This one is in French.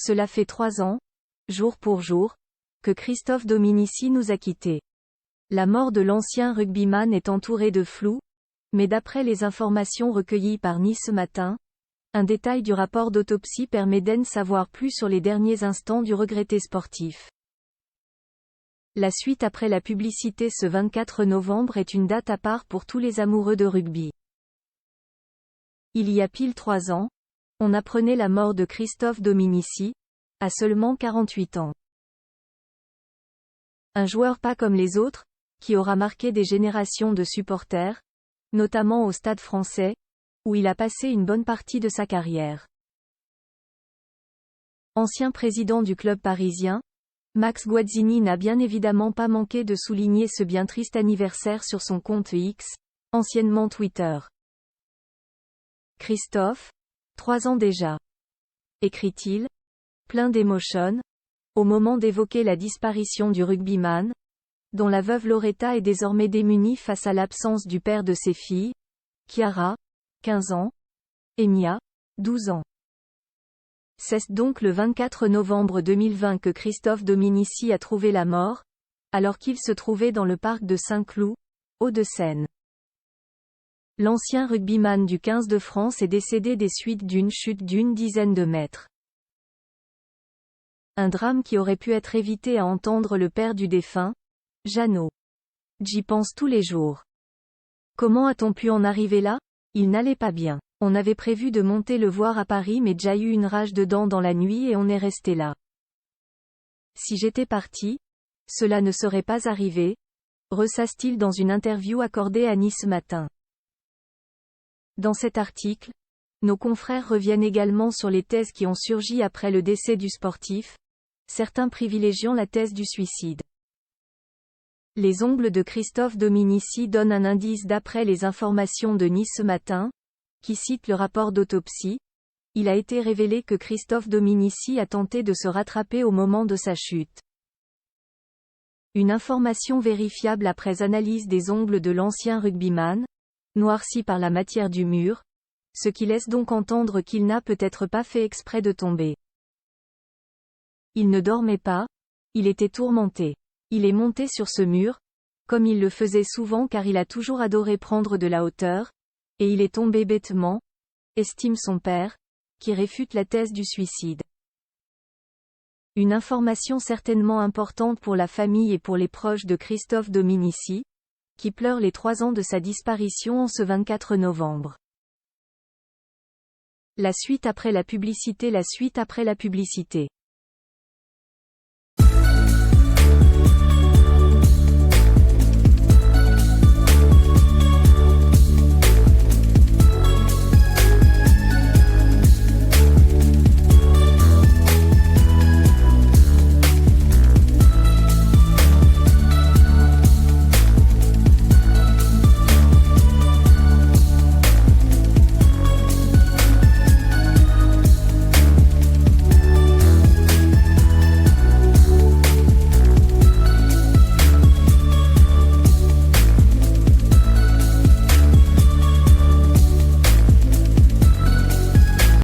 Cela fait 3 ans, jour pour jour, que Christophe Dominici nous a quittés. La mort de l'ancien rugbyman est entourée de flou, mais d'après les informations recueillies par Nice ce matin, un détail du rapport d'autopsie permet d'en savoir plus sur les derniers instants du regretté sportif. La suite après la publicité ce 24 novembre est une date à part pour tous les amoureux de rugby. Il y a pile 3 ans, on apprenait la mort de Christophe Dominici, à seulement 48 ans. Un joueur pas comme les autres, qui aura marqué des générations de supporters, notamment au Stade Français, où il a passé une bonne partie de sa carrière. Ancien président du club parisien, Max Guazzini n'a bien évidemment pas manqué de souligner ce bien triste anniversaire sur son compte X, anciennement Twitter. Christophe, 3 ans déjà. Écrit-il, plein d'émotion, au moment d'évoquer la disparition du rugbyman, dont la veuve Loretta est désormais démunie face à l'absence du père de ses filles, Chiara, 15 ans, et Mia, 12 ans. C'est donc le 24 novembre 2020 que Christophe Dominici a trouvé la mort, alors qu'il se trouvait dans le parc de Saint-Cloud, Hauts-de-Seine. L'ancien rugbyman du 15 de France est décédé des suites d'une chute d'une dizaine de mètres. Un drame qui aurait pu être évité à entendre le père du défunt, Jeannot. J'y pense tous les jours. Comment a-t-on pu en arriver là? Il n'allait pas bien. On avait prévu de monter le voir à Paris mais j'ai eu une rage de dents dans la nuit et on est resté là. Si j'étais parti, cela ne serait pas arrivé, ressasse-t-il dans une interview accordée à Nice ce matin. Dans cet article, nos confrères reviennent également sur les thèses qui ont surgi après le décès du sportif, certains privilégiant la thèse du suicide. Les ongles de Christophe Dominici donnent un indice d'après les informations de Nice ce matin, qui cite le rapport d'autopsie. Il a été révélé que Christophe Dominici a tenté de se rattraper au moment de sa chute. Une information vérifiable après analyse des ongles de l'ancien rugbyman, noircis par la matière du mur, ce qui laisse donc entendre qu'il n'a peut-être pas fait exprès de tomber. Il ne dormait pas, il était tourmenté. Il est monté sur ce mur, comme il le faisait souvent car il a toujours adoré prendre de la hauteur, et il est tombé bêtement, estime son père, qui réfute la thèse du suicide. Une information certainement importante pour la famille et pour les proches de Christophe Dominici, qui pleure les 3 ans de sa disparition en ce 24 novembre. La suite après la publicité. La suite après la publicité.